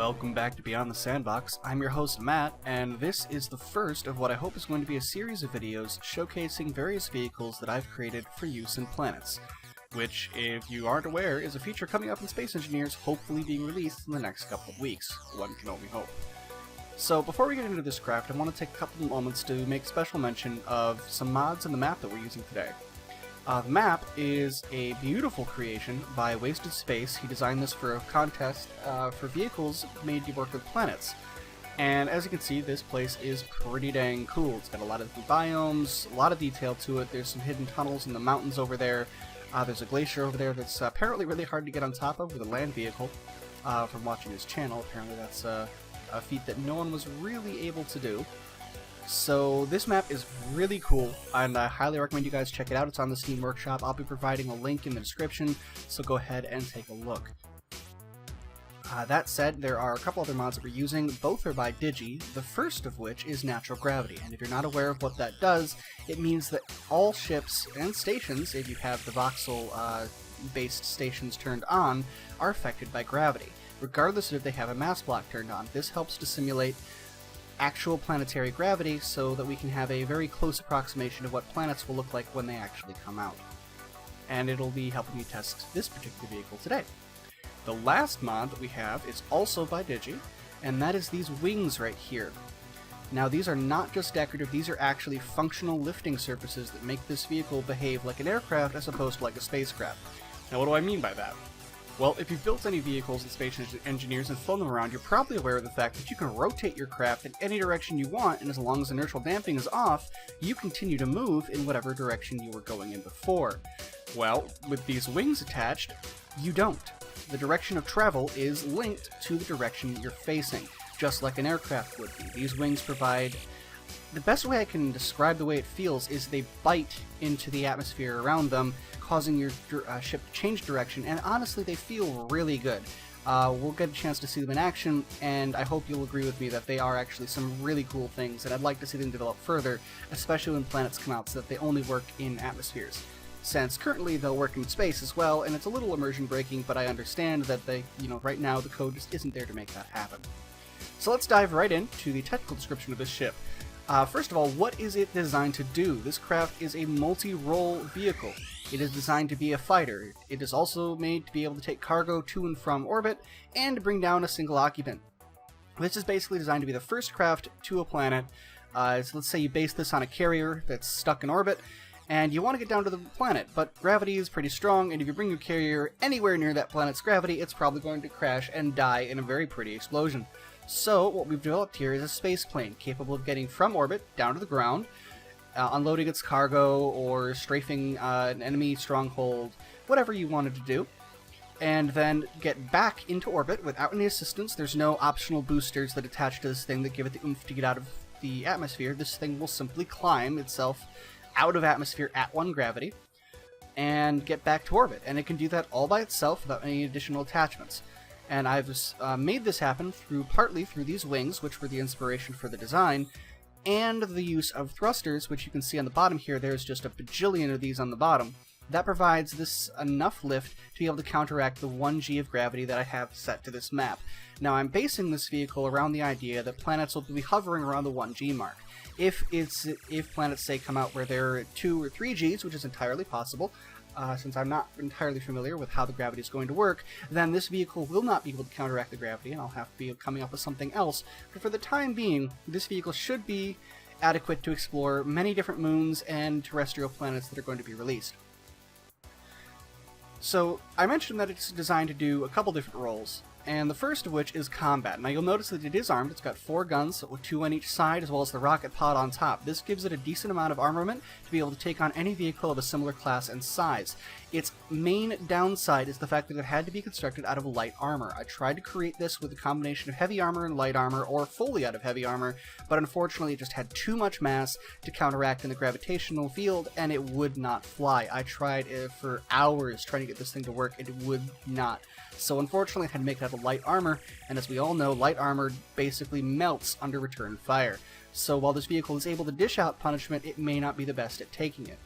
Welcome back to Beyond the Sandbox. I'm your host Matt, and this is the first of what I hope is going to be a series of videos showcasing various vehicles that I've created for use in planets, which, if you aren't aware, is a feature coming up in Space Engineers, hopefully being released in the next couple of weeks. One can only hope. So before we get into this craft, I want to take a couple of moments to make special mention of some mods in the map that we're using today. The map is a beautiful creation by Wasted Space. He designed this for a contest for vehicles made to work with planets. And as you can see, this place is pretty dang cool. It's got a lot of different biomes, a lot of detail to it. There's some hidden tunnels in the mountains over there. There's a glacier over there that's apparently really hard to get on top of with a land vehicle. From watching his channel, apparently that's a feat that no one was really able to do. So this map is really cool, and I highly recommend you guys check it out. It's on the Steam Workshop. I'll be providing a link in the description, so go ahead and take a look. That said, there are a couple other mods that we're using. Both are by Digi, the first of which is natural gravity. And if you're not aware of what that does, it means that all ships and stations, if you have the voxel-based stations turned on, are affected by gravity, regardless of if they have a mass block turned on. This helps to simulate actual planetary gravity so that we can have a very close approximation of what planets will look like when they actually come out. And it'll be helping you test this particular vehicle today. The last mod that we have is also by Digi, and that is these wings right here. Now these are not just decorative, these are actually functional lifting surfaces that make this vehicle behave like an aircraft as opposed to like a spacecraft. Now what do I mean by that? Well, if you've built any vehicles in Space Engineers and flown them around, you're probably aware of the fact that you can rotate your craft in any direction you want, and as long as inertial damping is off, you continue to move in whatever direction you were going in before. Well, with these wings attached, you don't. The direction of travel is linked to the direction you're facing, just like an aircraft would be. These wings provide... The best way I can describe the way it feels is they bite into the atmosphere around them, causing your ship to change direction, and honestly they feel really good. We'll get a chance to see them in action, and I hope you'll agree with me that they are actually some really cool things, and I'd like to see them develop further, especially when planets come out so that they only work in atmospheres. Since currently they'll work in space as well, and it's a little immersion breaking, but I understand that right now the code just isn't there to make that happen. So let's dive right into the technical description of this ship. First of all, what is it designed to do? This craft is a multi-role vehicle. It is designed to be a fighter. It is also made to be able to take cargo to and from orbit and to bring down a single occupant. This is basically designed to be the first craft to a planet. So let's say you base this on a carrier that's stuck in orbit, and you want to get down to the planet, but gravity is pretty strong, and if you bring your carrier anywhere near that planet's gravity, it's probably going to crash and die in a very pretty explosion. So what we've developed here is a space plane capable of getting from orbit down to the ground, unloading its cargo or strafing an enemy stronghold, whatever you wanted to do, and then get back into orbit without any assistance. There's no optional boosters that attach to this thing that give it the oomph to get out of the atmosphere. This thing will simply climb itself out of atmosphere at 1 gravity and get back to orbit, and it can do that all by itself without any additional attachments. And I've made this happen partly through these wings, which were the inspiration for the design, and the use of thrusters, which you can see on the bottom here. There's just a bajillion of these on the bottom. That provides this enough lift to be able to counteract the 1g of gravity that I have set to this map. Now I'm basing this vehicle around the idea that planets will be hovering around the 1g mark. If planets, say, come out where there are 2 or 3 Gs, which is entirely possible, since I'm not entirely familiar with how the gravity is going to work, then this vehicle will not be able to counteract the gravity, and I'll have to be coming up with something else. But for the time being, this vehicle should be adequate to explore many different moons and terrestrial planets that are going to be released. So, I mentioned that it's designed to do a couple different roles, and the first of which is combat. Now you'll notice that it is armed. It's got 4 guns, 2 on each side, as well as the rocket pod on top. This gives it a decent amount of armament to be able to take on any vehicle of a similar class and size. Its main downside is the fact that it had to be constructed out of light armor. I tried to create this with a combination of heavy armor and light armor, or fully out of heavy armor, but unfortunately it just had too much mass to counteract in the gravitational field, and it would not fly. I tried for hours trying to get this thing to work, and it would not. So unfortunately I had to make it out of light armor, and as we all know, light armor basically melts under return fire. So while this vehicle is able to dish out punishment, it may not be the best at taking it.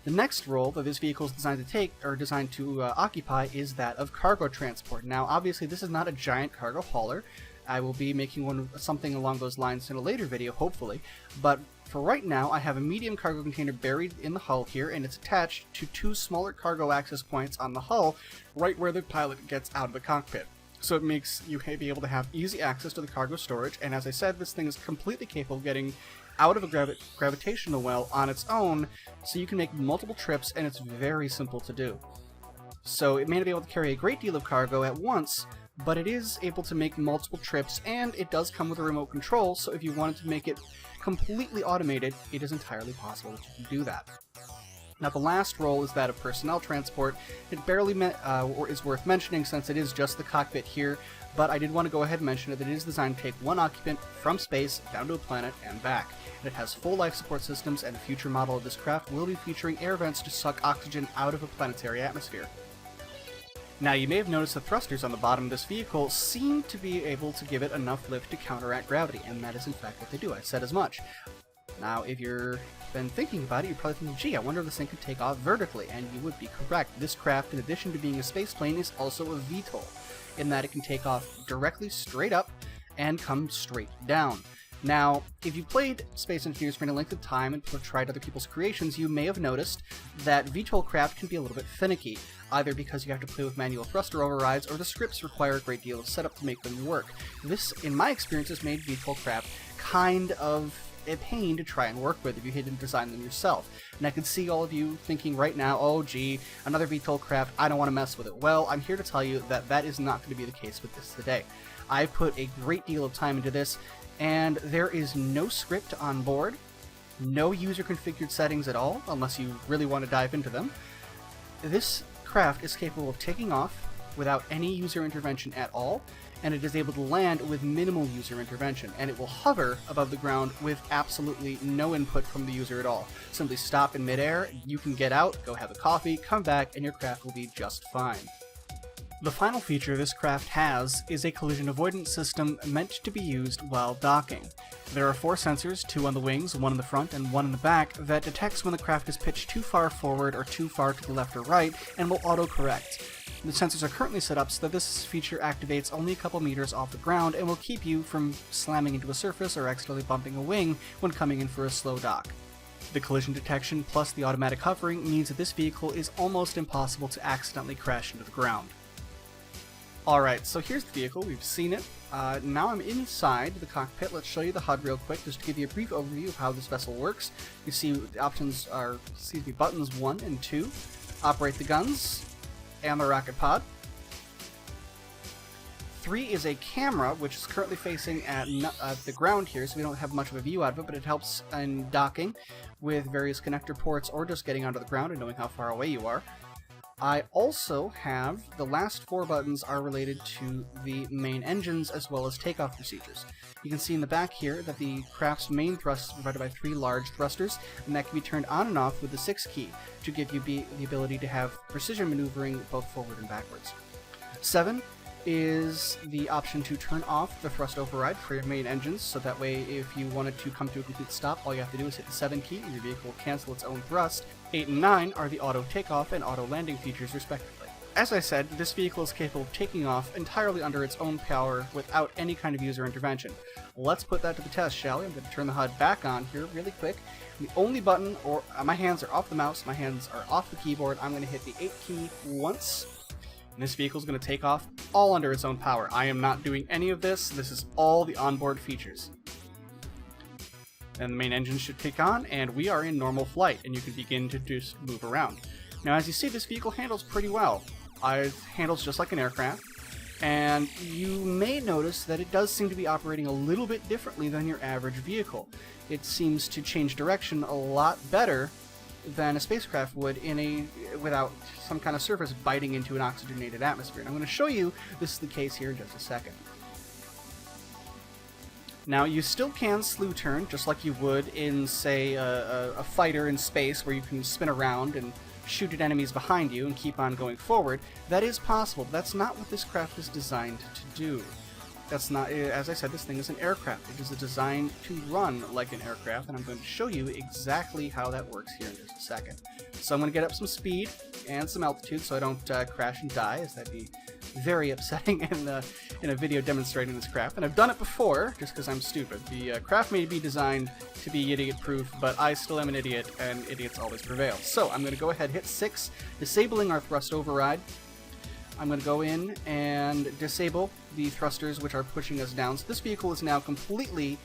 The next role that this vehicle is designed to take, or designed to occupy, is that of cargo transport. Now, obviously, this is not a giant cargo hauler. I will be making something along those lines in a later video, hopefully. But for right now, I have a medium cargo container buried in the hull here, and it's attached to 2 smaller cargo access points on the hull, right where the pilot gets out of the cockpit. So it makes you be able to have easy access to the cargo storage, and as I said, this thing is completely capable of getting out of a gravitational well on its own, so you can make multiple trips, and it's very simple to do. So it may not be able to carry a great deal of cargo at once, but it is able to make multiple trips, and it does come with a remote control, so if you wanted to make it completely automated, it is entirely possible that you can do that. Now, the last role is that of personnel transport. It barely is worth mentioning since it is just the cockpit here, but I did want to go ahead and mention it that it is designed to take 1 occupant from space down to a planet and back. And it has full life support systems, and a future model of this craft will be featuring air vents to suck oxygen out of a planetary atmosphere. Now, you may have noticed the thrusters on the bottom of this vehicle seem to be able to give it enough lift to counteract gravity, and that is in fact what they do. I said as much. Now, if you've been thinking about it, you're probably thinking, gee, I wonder if this thing could take off vertically, and you would be correct. This craft, in addition to being a space plane, is also a VTOL, in that it can take off directly straight up and come straight down. Now, if you played Space Engineers for any length of time and tried other people's creations, you may have noticed that VTOL craft can be a little bit finicky, either because you have to play with manual thruster overrides or the scripts require a great deal of setup to make them work. This, in my experience, has made VTOL craft kind of a pain to try and work with if you had to design them yourself. And I can see all of you thinking right now, oh gee, another VTOL craft, I don't want to mess with it. Well, I'm here to tell you that that is not going to be the case with this today. I put a great deal of time into this, and there is no script on board, no user-configured settings at all, unless you really want to dive into them. This craft is capable of taking off without any user intervention at all, and it is able to land with minimal user intervention, and it will hover above the ground with absolutely no input from the user at all. Simply stop in midair, you can get out, go have a coffee, come back, and your craft will be just fine. The final feature this craft has is a collision avoidance system meant to be used while docking. There are 4 sensors, 2 on the wings, 1 in the front, and 1 in the back, that detects when the craft is pitched too far forward or too far to the left or right, and will auto-correct. The sensors are currently set up so that this feature activates only a couple meters off the ground and will keep you from slamming into a surface or accidentally bumping a wing when coming in for a slow dock. The collision detection plus the automatic hovering means that this vehicle is almost impossible to accidentally crash into the ground. Alright, so here's the vehicle. We've seen it. Now I'm inside the cockpit. Let's show you the HUD real quick, just to give you a brief overview of how this vessel works. You see the options are, buttons 1 and 2. Operate the guns and the rocket pod. 3 is a camera, which is currently facing at the ground here, so we don't have much of a view out of it, but it helps in docking with various connector ports or just getting onto the ground and knowing how far away you are. I also have the last 4 buttons are related to the main engines as well as takeoff procedures. You can see in the back here that the craft's main thrust is provided by 3 large thrusters, and that can be turned on and off with the 6 key to give you the ability to have precision maneuvering both forward and backwards. 7 is the option to turn off the thrust override for your main engines, so that way if you wanted to come to a complete stop, all you have to do is hit the 7 key and your vehicle will cancel its own thrust. 8 and 9 are the auto takeoff and auto landing features respectively. As I said, this vehicle is capable of taking off entirely under its own power without any kind of user intervention. Let's put that to the test, shall we? I'm going to turn the HUD back on here really quick. The only button, or my hands are off the mouse, my hands are off the keyboard, I'm going to hit the 8 key once. And this vehicle is going to take off all under its own power. I am not doing any of this. This is all the onboard features. And the main engine should kick on, and we are in normal flight, and you can begin to just move around. Now, as you see, this vehicle handles pretty well. It handles just like an aircraft, and you may notice that it does seem to be operating a little bit differently than your average vehicle. It seems to change direction a lot better than a spacecraft would without some kind of surface biting into an oxygenated atmosphere. And I'm going to show you this is the case here in just a second. Now, you still can slew turn, just like you would in, say, a fighter in space, where you can spin around and shoot at enemies behind you and keep on going forward. That is possible, but that's not what this craft is designed to do. That's not, as I said, this thing is an aircraft. It is designed to run like an aircraft, and I'm going to show you exactly how that works here in just a second. So I'm going to get up some speed and some altitude so I don't crash and die, as that'd be very upsetting in a video demonstrating this craft. And I've done it before, just because I'm stupid. The craft may be designed to be idiot-proof, but I still am an idiot, and idiots always prevail. So I'm going to go ahead, hit 6, disabling our thrust override. I'm going to go in and disable the thrusters which are pushing us down. So this vehicle is now completely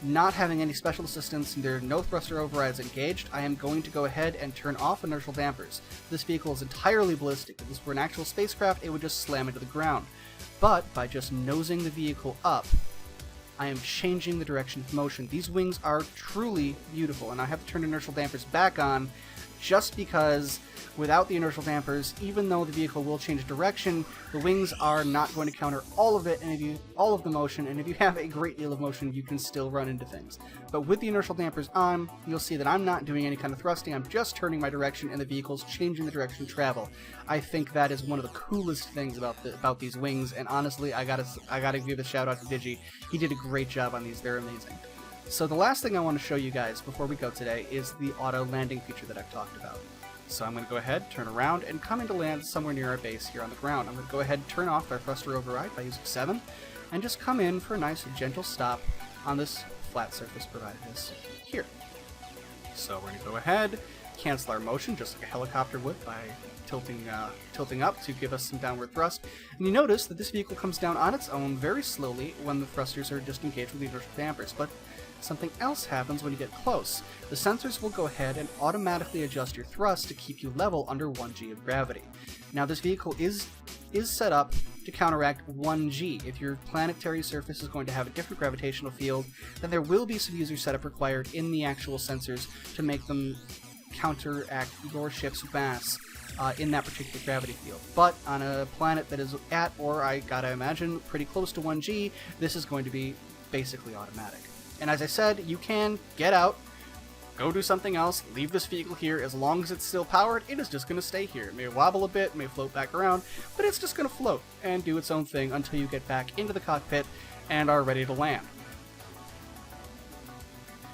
not having any special assistance, and there are no thruster overrides engaged. I am going to go ahead and turn off inertial dampers. This vehicle is entirely ballistic. If this were an actual spacecraft, it would just slam into the ground. But by just nosing the vehicle up, I am changing the direction of motion. These wings are truly beautiful, and I have to turn inertial dampers back on just because without the inertial dampers, even though the vehicle will change direction, the wings are not going to counter all of it, and all of the motion, and if you have a great deal of motion, you can still run into things. But with the inertial dampers on, you'll see that I'm not doing any kind of thrusting, I'm just turning my direction, and the vehicle's changing the direction of travel. I think that is one of the coolest things about these wings, and honestly, I gotta give a shout out to Digi. He did a great job on these, they're amazing. So the last thing I want to show you guys before we go today is the auto landing feature that I've talked about. So I'm going to go ahead, turn around, and come in to land somewhere near our base here on the ground. I'm going to go ahead and turn off our thruster override by using 7, and just come in for a nice gentle stop on this flat surface provided us here. So we're going to go ahead, cancel our motion just like a helicopter would by tilting up to give us some downward thrust. And you notice that this vehicle comes down on its own very slowly when the thrusters are disengaged with the inertial dampers. But something else happens when you get close. The sensors will go ahead and automatically adjust your thrust to keep you level under 1g of gravity. Now this vehicle is set up to counteract 1g. If your planetary surface is going to have a different gravitational field, then there will be some user setup required in the actual sensors to make them counteract your ship's mass in that particular gravity field. But on a planet that is at, or I gotta imagine, pretty close to 1g, this is going to be basically automatic. And as I said, you can get out, go do something else, leave this vehicle here. As long as it's still powered, it is just going to stay here. It may wobble a bit, may float back around, but it's just going to float and do its own thing until you get back into the cockpit and are ready to land.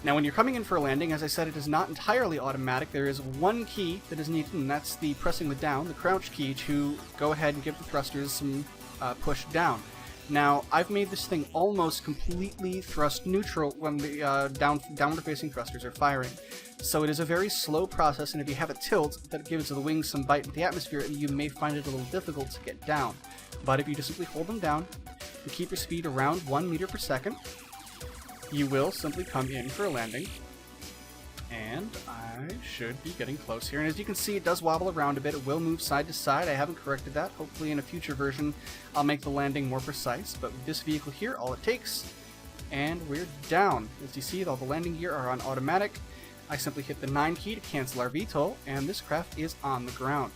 Now when you're coming in for a landing, as I said, it is not entirely automatic. There is one key that is needed, and that's the pressing the down, the crouch key, to go ahead and give the thrusters some push down. Now, I've made this thing almost completely thrust neutral when the downward-facing thrusters are firing. So it is a very slow process, and if you have a tilt that gives the wings some bite into the atmosphere, you may find it a little difficult to get down. But if you just simply hold them down and keep your speed around 1 meter per second, you will simply come in for a landing. And I should be getting close here. And as you can see, it does wobble around a bit. It will move side to side. I haven't corrected that. Hopefully in a future version, I'll make the landing more precise. But with this vehicle here, all it takes, and we're down. As you see, all the landing gear are on automatic. I simply hit the 9 key to cancel our VTOL, and this craft is on the ground.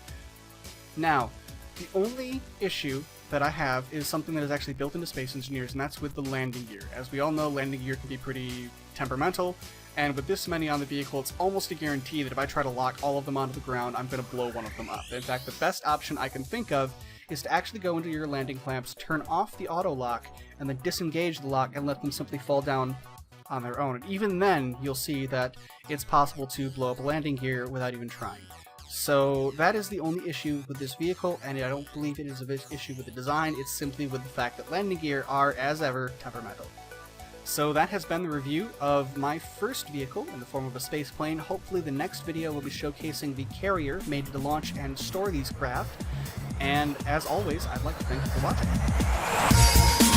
Now, the only issue that I have is something that is actually built into Space Engineers, and that's with the landing gear. As we all know, landing gear can be pretty temperamental. And with this many on the vehicle, it's almost a guarantee that if I try to lock all of them onto the ground, I'm going to blow one of them up. In fact, the best option I can think of is to actually go into your landing clamps, turn off the auto lock, and then disengage the lock and let them simply fall down on their own. And even then, you'll see that it's possible to blow up a landing gear without even trying. So that is the only issue with this vehicle, and I don't believe it is an issue with the design. It's simply with the fact that landing gear are, as ever, temperamental. So that has been the review of my first vehicle in the form of a space plane. Hopefully the next video will be showcasing the carrier made to launch and store these craft. And as always, I'd like to thank you for watching.